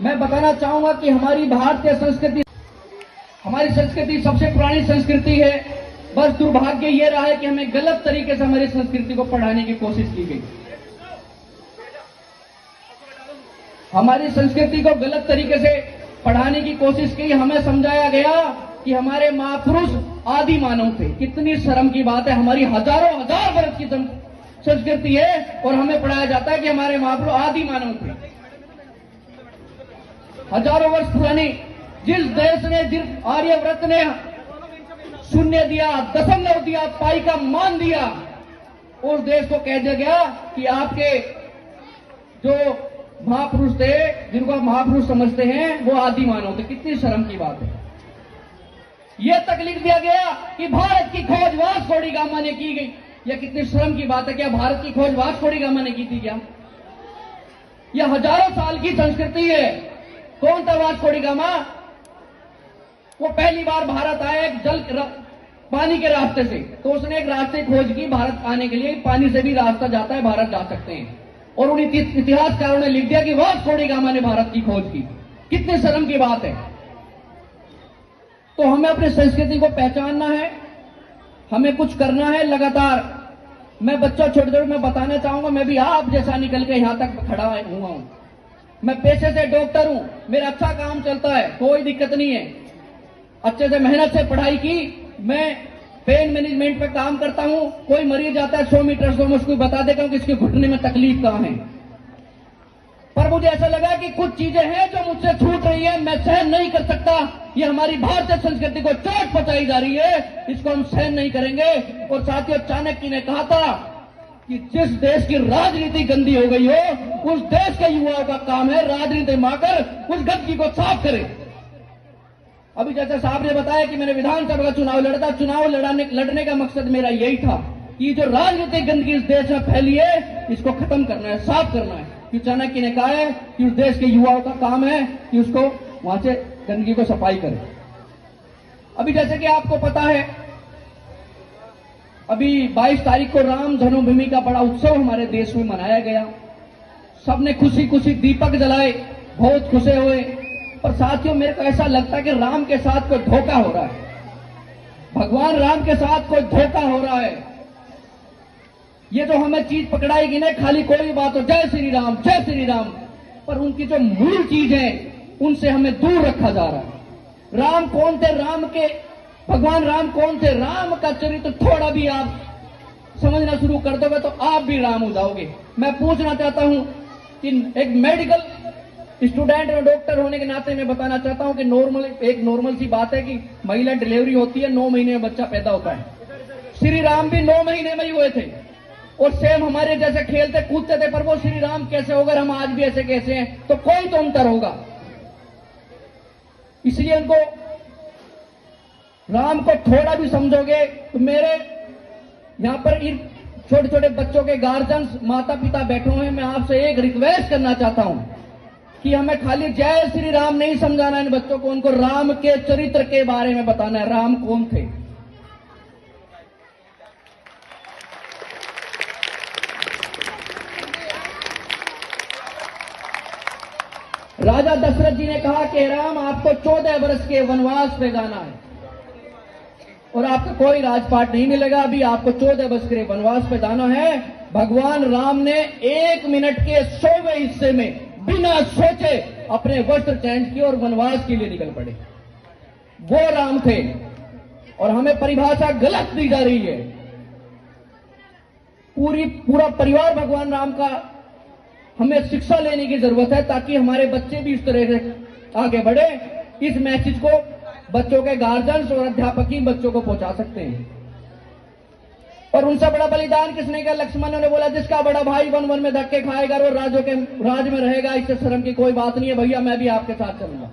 मैं बताना चाहूंगा कि हमारी भारतीय संस्कृति, हमारी संस्कृति सबसे पुरानी संस्कृति है। बस दुर्भाग्य ये रहा है कि हमें गलत तरीके से हमारी संस्कृति को पढ़ाने की कोशिश की गई। हमारी संस्कृति को गलत तरीके से पढ़ाने की कोशिश की। हमें समझाया गया कि हमारे महापुरुष आदि मानव थे। कितनी शर्म की बात है, हमारी हजारों हजार वर्ष की संस्कृति है और हमें पढ़ाया जाता है कि हमारे महापुरुष आदि मानव थे। हजारों वर्ष पुरानी जिस देश ने, जिस आर्यव्रत ने शून्य दिया, दशमलव दिया, पाई का मान दिया, उस देश को कह दिया गया कि आपके जो महापुरुष थे, जिनको आप महापुरुष समझते हैं, वो आदि मानव थे। कितनी शर्म की बात है। यह तक लिख दिया गया कि भारत की खोज वास्को डी गामा ने की गई। यह कितनी शर्म की बात है। क्या भारत की खोज वास्को डी गामा ने की थी क्या? यह हजारों साल की संस्कृति है। कौन था वास्को डी गामा? वो पहली बार भारत आया एक पानी के रास्ते से, तो उसने एक रास्ते खोज की भारत आने के लिए। पानी से भी रास्ता जाता है, भारत जा सकते हैं। और उन इतिहासकारों ने लिख दिया कि वास्को डी गामा ने भारत की खोज की। कितनी शर्म की बात है। तो हमें अपनी संस्कृति को पहचानना है, हमें कुछ करना है लगातार। मैं बच्चों छोटे मैं बताना चाहूंगा, मैं भी आप जैसा निकल के यहां तक खड़ा हुआ हूं। मैं पेशे से डॉक्टर हूं, मेरा अच्छा काम चलता है, कोई दिक्कत नहीं है। अच्छे से मेहनत से पढ़ाई की, मैं पेन मैनेजमेंट पे काम करता हूं। कोई मरीज आता है 100 मीटर से, मैं उसको बता देता हूं कि इसके घुटने में तकलीफ कहां है। पर मुझे ऐसा लगा कि कुछ चीजें हैं जो मुझसे छूट रही है, मैं सहन नहीं कर सकता। ये हमारी भारतीय संस्कृति को चोट पहुंचाई जा रही है, इसको हम सहन नहीं करेंगे। और साथियों, चाणक्य ने कहा था कि जिस देश की राजनीति गंदी हो गई हो, उस देश के युवाओं का काम है राजनीति में आकर उस गंदगी को साफ करें। अभी जैसे साहब ने बताया कि मैंने विधानसभा का चुनाव लड़ा, चुनाव लड़ने का मकसद मेरा यही था कि जो राजनीतिक गंदगी इस देश में फैली है, इसको खत्म करना है, साफ करना है। कि चाणक्य ने कहा है कि उस देश के युवाओं का काम है कि उसको वहां से गंदगी को सफाई करे। अभी जैसे कि आपको पता है, अभी 22 तारीख को राम जन्मभूमि का बड़ा उत्सव हमारे देश में मनाया गया। सबने खुशी खुशी दीपक जलाए, बहुत खुश हुए। पर साथियों, मेरे को ऐसा लगता है कि राम के साथ कोई धोखा हो रहा है। भगवान राम के साथ कोई धोखा हो रहा है। ये जो हमें चीज पकड़ाएगी ना, खाली कोई बात हो, जय श्री राम जय श्री राम, पर उनकी जो मूल चीज है उनसे हमें दूर रखा जा रहा है। राम कौन थे? भगवान राम कौन थे? राम का चरित्र थोड़ा भी आप समझना शुरू कर दोगे तो आप भी राम हो जाओगे। मैं पूछना चाहता हूं कि एक मेडिकल स्टूडेंट और डॉक्टर होने के नाते मैं बताना चाहता हूं कि नॉर्मल सी बात है कि महिला डिलीवरी होती है, 9 महीने में बच्चा पैदा होता है। श्री राम भी 9 महीने में ही हुए थे और सेम हमारे जैसे खेलते कूदते थे। पर वो श्री राम कैसे होगा, हम आज भी ऐसे कैसे हैं? तो कोई तो अंतर होगा। इसलिए उनको राम को थोड़ा भी समझोगे तो मेरे यहां पर इन छोटे छोटे बच्चों के गार्जियंस, माता पिता बैठे हुए हैं, मैं आपसे एक रिक्वेस्ट करना चाहता हूं कि हमें खाली जय श्री राम नहीं समझाना है इन बच्चों को, उनको राम के चरित्र के बारे में बताना है। राम कौन थे? राजा दशरथ जी ने कहा कि राम, आपको 14 वर्ष के वनवास पे जाना है और आपको कोई राजपाट नहीं मिलेगा। अभी आपको 14 वर्ष के वनवास पे जाना है। भगवान राम ने 1 मिनट के 100वें हिस्से में बिना सोचे अपने वस्त्र चेंज किए और वनवास के लिए निकल पड़े। वो राम थे और हमें परिभाषा गलत दी जा रही है। पूरा परिवार भगवान राम का हमें शिक्षा लेने की जरूरत है ताकि हमारे बच्चे भी इस तरह से आगे बढ़े। इस मैसेज को बच्चों के गार्जियंस और अध्यापक ही बच्चों को पहुंचा सकते हैं। और उनसे बड़ा बलिदान किसने किया? लक्ष्मण ने बोला जिसका बड़ा भाई वन वन में धक्के खाएगा और राज में रहेगा, इससे शर्म की कोई बात नहीं है भैया, मैं भी आपके साथ चलूंगा।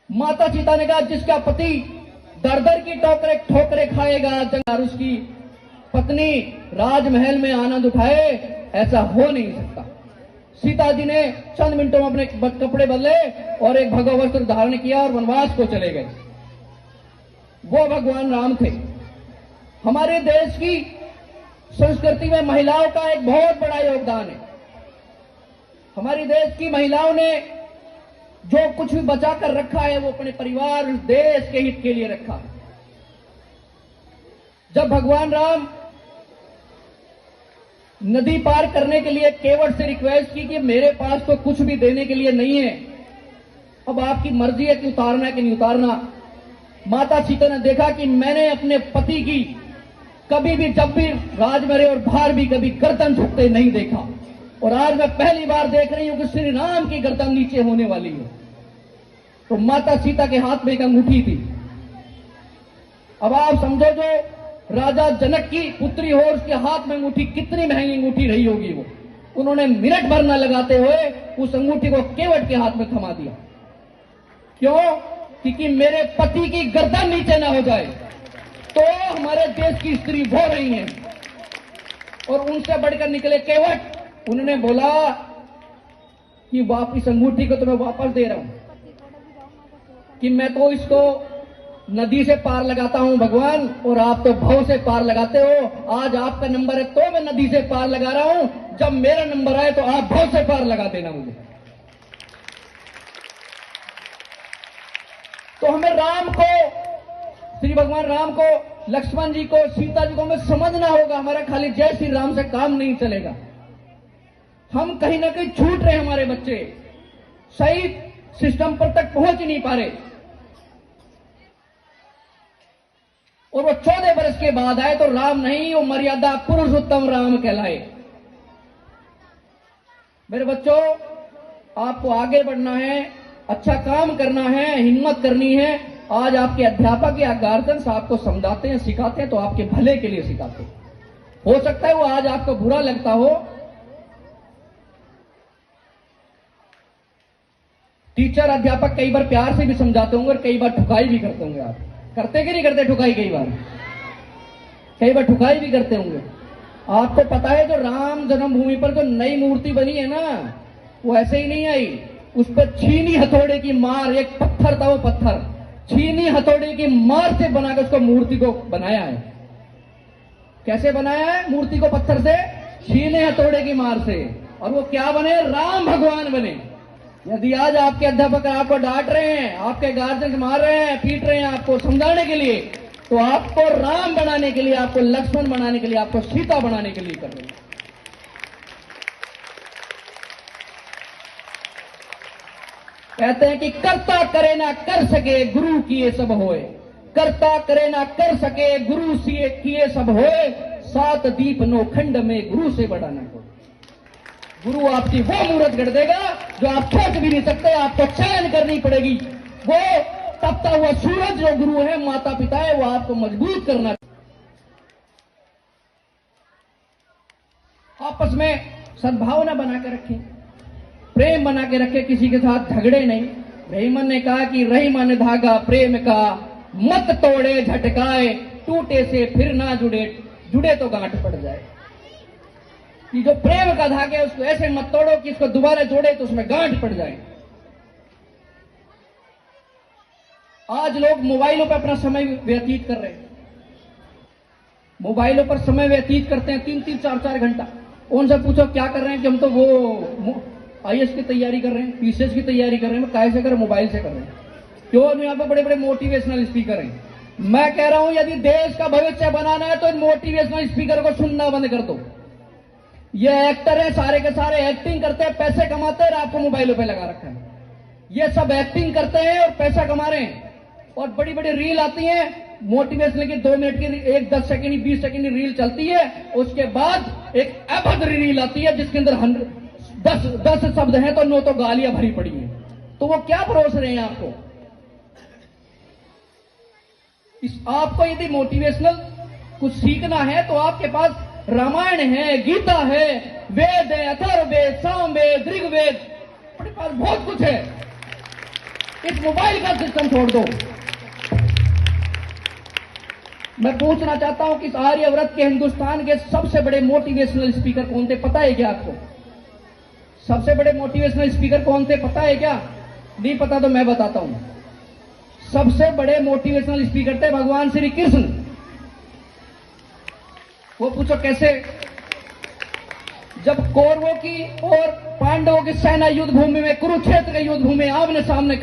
माता सीता ने कहा जिसका पति दर दर की ठोकरे खाएगा, जंग उसकी पत्नी राजमहल में आनंद उठाए, ऐसा हो नहीं सकता। सीता जी ने चंद मिनटों में अपने कपड़े बदले और एक भगवा वस्त्र धारण किया और वनवास को चले गए। वो भगवान राम थे। हमारे देश की संस्कृति में महिलाओं का एक बहुत बड़ा योगदान है। हमारी देश की महिलाओं ने जो कुछ भी बचा कर रखा है वो अपने परिवार, देश के हित के लिए रखा है। जब भगवान राम नदी पार करने के लिए केवट से रिक्वेस्ट की कि मेरे पास तो कुछ भी देने के लिए नहीं है, अब आपकी मर्जी है कि उतारना है कि नहीं उतारना। माता सीता ने देखा कि मैंने अपने पति की कभी भी, जब भी राज में रहे और बाहर भी, कभी गर्दन झुकते नहीं देखा, और आज मैं पहली बार देख रही हूं कि श्री राम की गर्दन नीचे होने वाली है। तो माता सीता के हाथ में एक अंगूठी थी। अब आप समझो, जो राजा जनक की पुत्री हो उसके हाथ में अंगूठी, कितनी महंगी अंगूठी रही होगी वो। उन्होंने मिनट भर न लगाते हुए उस अंगूठी को केवट के हाथ में थमा दिया। क्यों? क्योंकि मेरे पति की गर्दन नीचे ना हो जाए। तो हमारे देश की स्त्री वो रही हैं, और उनसे बढ़कर निकले केवट। उन्होंने बोला कि वापिस अंगूठी को तो मैं वापस दे रहा हूं, कि मैं तो इसको नदी से पार लगाता हूं भगवान, और आप तो भव से पार लगाते हो। आज आपका नंबर है तो मैं नदी से पार लगा रहा हूं, जब मेरा नंबर आए तो आप भव से पार लगा देना मुझे। तो हमें राम को, श्री भगवान राम को, लक्ष्मण जी को, सीता जी को हमें समझना होगा। हमारा खाली जय श्री राम से काम नहीं चलेगा। हम कहीं ना कहीं छूट रहे, हमारे बच्चे सही सिस्टम पर तक पहुंच ही नहीं पा रहे। और वो 14 वर्ष के बाद आए तो राम नहीं, वो मर्यादा पुरुषोत्तम राम कहलाए। मेरे बच्चों, आपको आगे बढ़ना है, अच्छा काम करना है, हिम्मत करनी है। आज आपके अध्यापक या गार्जियंस आपको समझाते हैं, सिखाते हैं तो आपके भले के लिए सिखाते हैं। हो सकता है वो आज आपको बुरा लगता हो। टीचर, अध्यापक कई बार प्यार से भी समझाते होंगे और कई बार ठुकाई भी करते होंगे। आप करते कि नहीं करते ठुकाई? कई बार ठुकाई भी करते होंगे। आपको पता है जो राम जन्मभूमि पर जो नई मूर्ति बनी है ना, वो ऐसे ही नहीं आई। उस पर छीनी हथौड़े की मार, एक पत्थर था, वो पत्थर छीनी हथौड़े की मार से बनाकर उसको मूर्ति को बनाया है। कैसे बनाया है मूर्ति को? पत्थर से, छीने हथौड़े की मार से। और वो क्या बने? राम भगवान बने। यदि आज आपके अध्यापक आपको डांट रहे हैं, आपके गार्जियन मार रहे हैं, पीट रहे हैं आपको समझाने के लिए, तो आपको राम बनाने के लिए, आपको लक्ष्मण बनाने के लिए, आपको सीता बनाने के लिए कर रहे हैं। कहते हैं कि कर्ता करे ना कर सके, गुरु किए सब होए। कर्ता करे ना कर सके, गुरु किए सब होए। 7 दीप 9 खंड में, गुरु से बड़ा ना हो। गुरु आपकी वो मूर्त गढ़ देगा जो आप सोच भी नहीं सकते। आपको चयन करनी पड़ेगी। वो तपता हुआ सूरज जो गुरु है, माता पिता है, वो आपको मजबूत करना। आपस में सद्भावना बनाकर रखें, प्रेम बना के रखे, किसी के साथ झगड़े नहीं। रहीमन ने कहा कि रही मन धागा प्रेम का, मत तोड़े झटकाए, टूटे से फिर ना जुड़े, जुड़े तो गांठ पड़ जाए। कि जो प्रेम का धागा है उसको ऐसे मत तोड़ो कि इसको दोबारा जोड़े तो उसमें गांठ पड़ जाए। आज लोग मोबाइलों पर अपना समय व्यतीत कर रहे हैं, मोबाइलों पर समय व्यतीत करते हैं 3-3, 4-4 घंटा। उनसे पूछो क्या कर रहे हैं? कि हम तो वो IAS की तैयारी कर रहे हैं, PCS की तैयारी कर रहे हैं। काय से कर रहे हैं? मोबाइल से कर रहे हैं। क्यों? यहाँ पे बड़े बड़े मोटिवेशनल स्पीकर हैं। मैं कह रहा हूं यदि देश का भविष्य बनाना है तो इन मोटिवेशनल स्पीकर को सुनना बंद कर दो। ये एक्टर है, सारे के सारे एक्टिंग करते हैं, पैसे कमाते हैं, आपको मोबाइलों पे लगा रखा है। ये सब एक्टिंग करते हैं और पैसा कमा रहे हैं। और बड़ी बड़ी रील आती है मोटिवेशनल की, 2 मिनट की, 1 10 सेकंड 20 सेकंड की रील चलती है। उसके बाद एक अभद्र रील आती है जिसके अंदर 10 शब्द हैं तो 9 तो गालियां भरी पड़ी हैं। तो वो क्या परोस रहे हैं आपको? आपको यदि मोटिवेशनल कुछ सीखना है तो आपके पास रामायण है, गीता है, वेद है, अथर्ववेद, सामवेद, ऋग्वेद, अपने पास बहुत कुछ है। इस मोबाइल का सिस्टम छोड़ दो। मैं पूछना चाहता हूं कि इस आर्यव्रत के हिंदुस्तान के सबसे बड़े मोटिवेशनल स्पीकर कौन थे? पता है क्या आपको? सबसे बड़े मोटिवेशनल स्पीकर कौन थे पता है क्या? नहीं पता तो मैं बताता हूं। सबसे बड़े मोटिवेशनल स्पीकर थे भगवान श्री कृष्ण। वो पूछो कैसे? जब कौरवों की और पांडवों की सेना युद्ध भूमि में, कुरुक्षेत्र के युद्ध भूमि में आमने सामने